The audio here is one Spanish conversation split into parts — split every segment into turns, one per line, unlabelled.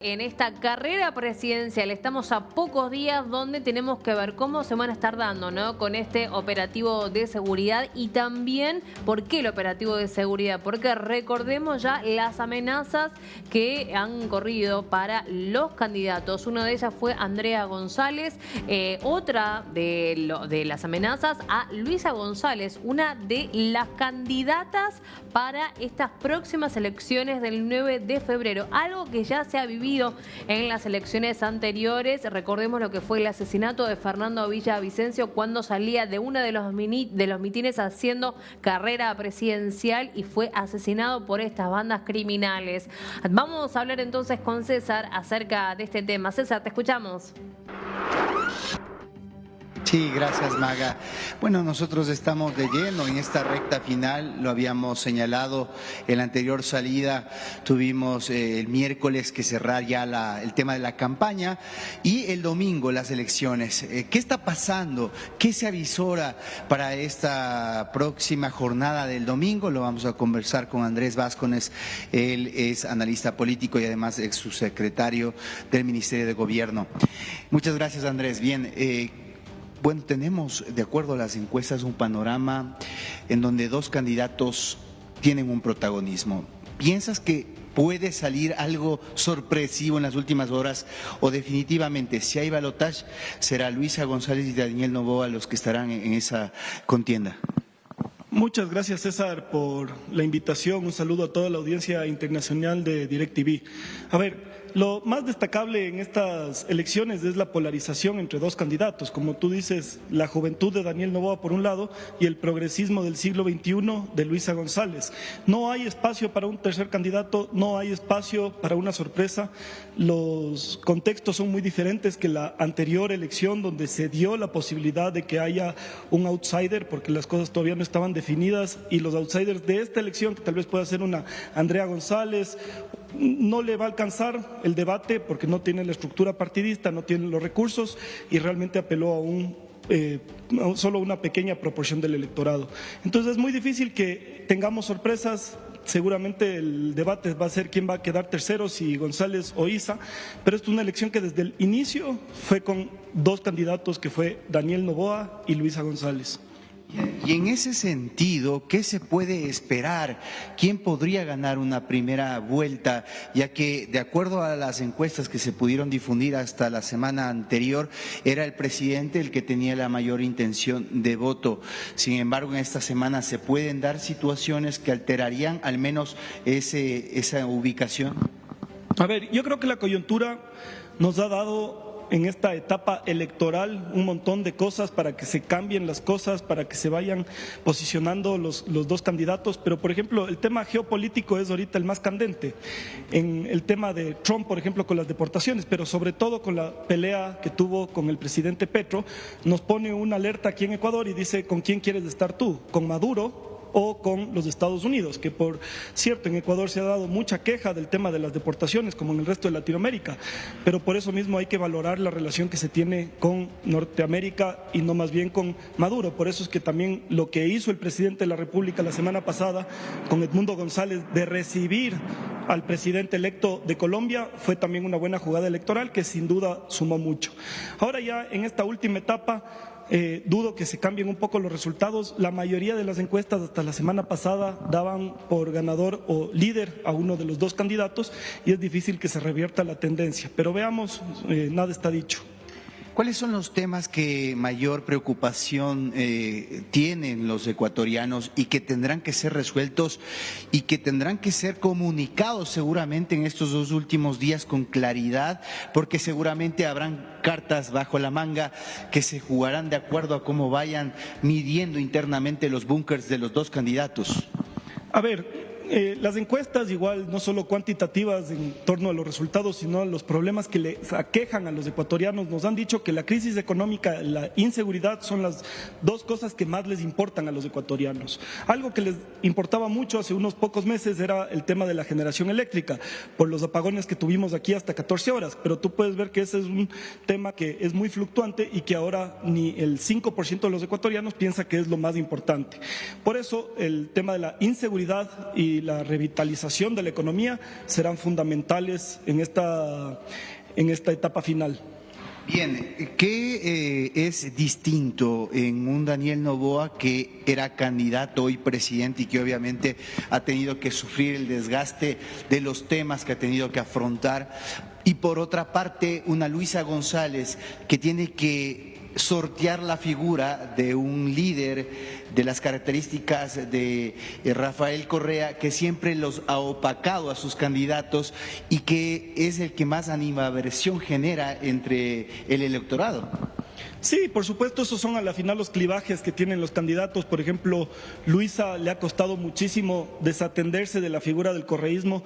En esta carrera presidencial estamos a pocos días donde tenemos que ver cómo se van a estar dando, ¿no? Con este operativo de seguridad y también por qué el operativo de seguridad, porque recordemos ya las amenazas que han corrido para los candidatos. Una de ellas fue Andrea González, otra de las amenazas a Luisa González, una de las candidatas para estas próximas elecciones del 9 de febrero, algo que ya se ha vivido en las elecciones anteriores. Recordemos lo que fue el asesinato de Fernando Villavicencio cuando salía de uno de los mitines haciendo carrera presidencial y fue asesinado por estas bandas criminales. Vamos a hablar entonces con César acerca de este tema. César, te escuchamos.
Sí, gracias, Maga. Bueno, nosotros estamos de lleno en esta recta final, lo habíamos señalado en la anterior salida, tuvimos el miércoles que cerrar ya el tema de la campaña y el domingo las elecciones. ¿Qué está pasando? ¿Qué se avisora para esta próxima jornada del domingo? Lo vamos a conversar con Andrés Vázquez, él es analista político y además ex subsecretario del Ministerio de Gobierno. Muchas gracias, Andrés. Bien, bueno, tenemos, de acuerdo a las encuestas, un panorama en donde dos candidatos tienen un protagonismo. ¿Piensas que puede salir algo sorpresivo en las últimas horas o definitivamente, si hay balotaje, será Luisa González y Daniel Noboa los que estarán en esa contienda?
Muchas gracias, César, por la invitación. Un saludo a toda la audiencia internacional de DirecTV. A ver, lo más destacable en estas elecciones es la polarización entre dos candidatos. Como tú dices, la juventud de Daniel Noboa por un lado y el progresismo del siglo XXI de Luisa González. No hay espacio para un tercer candidato, no hay espacio para una sorpresa. Los contextos son muy diferentes que la anterior elección, donde se dio la posibilidad de que haya un outsider, porque las cosas todavía no estaban definidas, y los outsiders de esta elección, que tal vez pueda ser una Andrea González, no le va a alcanzar el debate porque no tiene la estructura partidista, no tiene los recursos y realmente apeló a solo una pequeña proporción del electorado. Entonces es muy difícil que tengamos sorpresas. Seguramente el debate va a ser quién va a quedar tercero, si González o Isa, pero es una elección que desde el inicio fue con dos candidatos, que fue Daniel Noboa y Luisa González.
Y en ese sentido, ¿qué se puede esperar? ¿Quién podría ganar una primera vuelta? Ya que, de acuerdo a las encuestas que se pudieron difundir hasta la semana anterior, era el presidente el que tenía la mayor intención de voto. Sin embargo, en esta semana se pueden dar situaciones que alterarían al menos esa ubicación.
A ver, yo creo que la coyuntura nos ha dado en esta etapa electoral un montón de cosas para que se cambien las cosas, para que se vayan posicionando los dos candidatos, pero por ejemplo el tema geopolítico es ahorita el más candente, en el tema de Trump, por ejemplo, con las deportaciones, pero sobre todo con la pelea que tuvo con el presidente Petro, nos pone una alerta aquí en Ecuador y dice: ¿con quién quieres estar tú? ¿Con Maduro o con los Estados Unidos? Que por cierto, en Ecuador se ha dado mucha queja del tema de las deportaciones, como en el resto de Latinoamérica, pero por eso mismo hay que valorar la relación que se tiene con Norteamérica y no más bien con Maduro. Por eso es que también lo que hizo el presidente de la República la semana pasada con Edmundo González de recibir al presidente electo de Colombia fue también una buena jugada electoral que sin duda sumó mucho. Ahora ya en esta última etapa, dudo que se cambien un poco los resultados. La mayoría de las encuestas hasta la semana pasada daban por ganador o líder a uno de los dos candidatos y es difícil que se revierta la tendencia, pero veamos, nada está dicho.
¿Cuáles son los temas que mayor preocupación tienen los ecuatorianos y que tendrán que ser resueltos y que tendrán que ser comunicados seguramente en estos dos últimos días con claridad? Porque seguramente habrán cartas bajo la manga que se jugarán de acuerdo a cómo vayan midiendo internamente los búnkers de los dos candidatos.
A ver, las encuestas igual, no solo cuantitativas en torno a los resultados, sino a los problemas que les aquejan a los ecuatorianos, nos han dicho que la crisis económica, la inseguridad son las dos cosas que más les importan a los ecuatorianos. Algo que les importaba mucho hace unos pocos meses era el tema de la generación eléctrica, por los apagones que tuvimos aquí hasta 14 horas, pero tú puedes ver que ese es un tema que es muy fluctuante y que ahora ni el 5% de los ecuatorianos piensa que es lo más importante. Por eso el tema de la inseguridad y y la revitalización de la economía serán fundamentales en esta etapa final.
Bien, ¿qué es distinto en un Daniel Noboa que era candidato y presidente y que obviamente ha tenido que sufrir el desgaste de los temas que ha tenido que afrontar? Y por otra parte, una Luisa González que tiene que sortear la figura de un líder de las características de Rafael Correa, que siempre los ha opacado a sus candidatos y que es el que más animadversión genera entre el electorado.
Sí, por supuesto, esos son a la final los clivajes que tienen los candidatos. Por ejemplo, Luisa le ha costado muchísimo desatenderse de la figura del correísmo.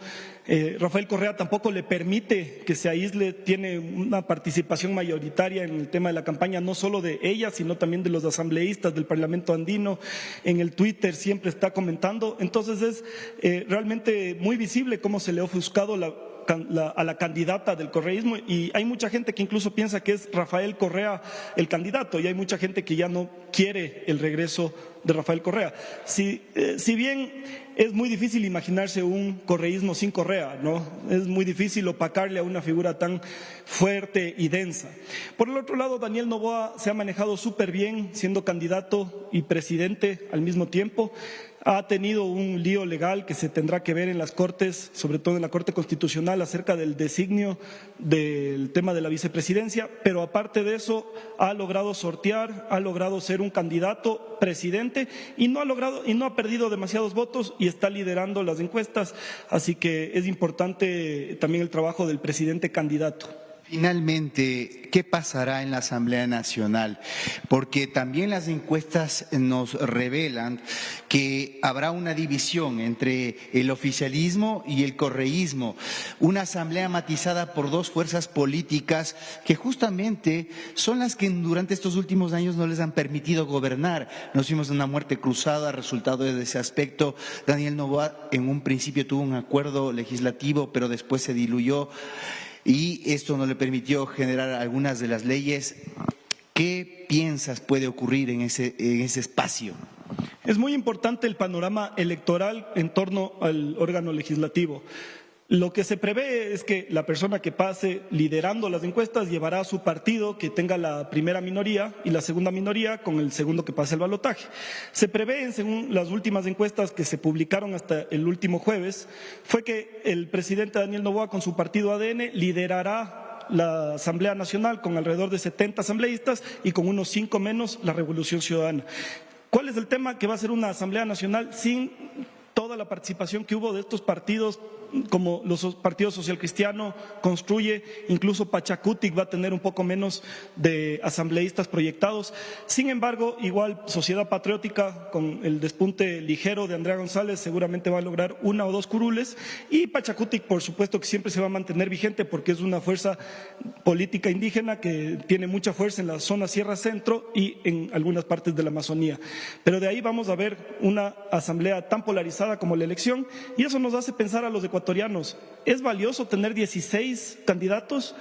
Rafael Correa tampoco le permite que se aísle, tiene una participación mayoritaria en el tema de la campaña, no solo de ella, sino también de los asambleístas del Parlamento andino. En el Twitter siempre está comentando. Entonces es realmente muy visible cómo se le ha ofuscado a la candidata del correísmo, y hay mucha gente que incluso piensa que es Rafael Correa el candidato, y hay mucha gente que ya no quiere el regreso de Rafael Correa. Si bien es muy difícil imaginarse un correísmo sin Correa, ¿no? Es muy difícil opacarle a una figura tan fuerte y densa. Por el otro lado, Daniel Noboa se ha manejado súper bien siendo candidato y presidente al mismo tiempo. Ha tenido un lío legal que se tendrá que ver en las Cortes, sobre todo en la Corte Constitucional, acerca del designio del tema de la vicepresidencia, pero aparte de eso ha logrado sortear, ha logrado ser un candidato presidente y no ha perdido demasiados votos y está liderando las encuestas, así que es importante también el trabajo del presidente candidato.
Finalmente, ¿qué pasará en la Asamblea Nacional? Porque también las encuestas nos revelan que habrá una división entre el oficialismo y el correísmo, una asamblea matizada por dos fuerzas políticas que justamente son las que durante estos últimos años no les han permitido gobernar. Nos vimos en una muerte cruzada, resultado de ese aspecto. Daniel Noboa en un principio tuvo un acuerdo legislativo, pero después se diluyó, y esto no le permitió generar algunas de las leyes. ¿Qué piensas puede ocurrir en ese espacio?
Es muy importante el panorama electoral en torno al órgano legislativo. Lo que se prevé es que la persona que pase liderando las encuestas llevará a su partido que tenga la primera minoría y la segunda minoría con el segundo que pase el balotaje. Se prevé, según las últimas encuestas que se publicaron hasta el último jueves, fue que el presidente Daniel Noboa con su partido ADN liderará la Asamblea Nacional con alrededor de 70 asambleístas y con unos 5 menos la Revolución Ciudadana. ¿Cuál es el tema? Que va a ser una Asamblea Nacional sin toda la participación que hubo de estos partidos, como los partidos Social Cristiano, Construye, incluso Pachacutic va a tener un poco menos de asambleístas proyectados. Sin embargo, igual Sociedad Patriótica, con el despunte ligero de Andrea González, seguramente va a lograr 1 o 2 curules, y Pachacutic, por supuesto, que siempre se va a mantener vigente porque es una fuerza política indígena que tiene mucha fuerza en la zona Sierra Centro y en algunas partes de la Amazonía. Pero de ahí vamos a ver una asamblea tan polarizada como la elección, y eso nos hace pensar a los ecuatorianos: ¿es valioso tener 16 candidatos?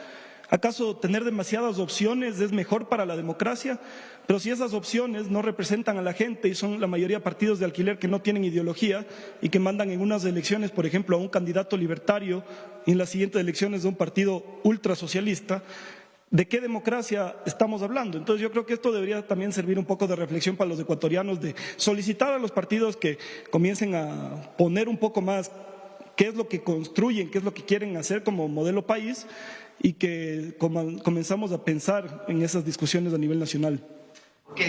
¿Acaso tener demasiadas opciones es mejor para la democracia? Pero si esas opciones no representan a la gente y son la mayoría partidos de alquiler que no tienen ideología y que mandan en unas elecciones, por ejemplo, a un candidato libertario y en las siguientes elecciones de un partido ultrasocialista, ¿de qué democracia estamos hablando? Entonces yo creo que esto debería también servir un poco de reflexión para los ecuatorianos, de solicitar a los partidos que comiencen a poner un poco más qué es lo que construyen, qué es lo que quieren hacer como modelo país, y que comenzamos a pensar en esas discusiones a nivel nacional.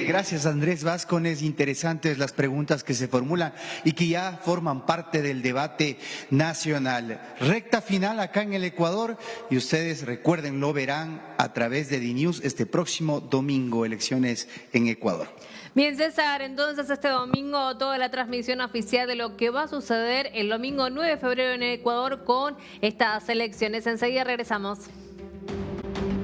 Gracias, Andrés Vázquez. Interesantes las preguntas que se formulan y que ya forman parte del debate nacional. Recta final acá en el Ecuador, y ustedes recuerden, lo verán a través de DNews este próximo domingo, elecciones en Ecuador.
Bien, César, entonces este domingo toda la transmisión oficial de lo que va a suceder el domingo 9 de febrero en Ecuador con estas elecciones. Enseguida regresamos.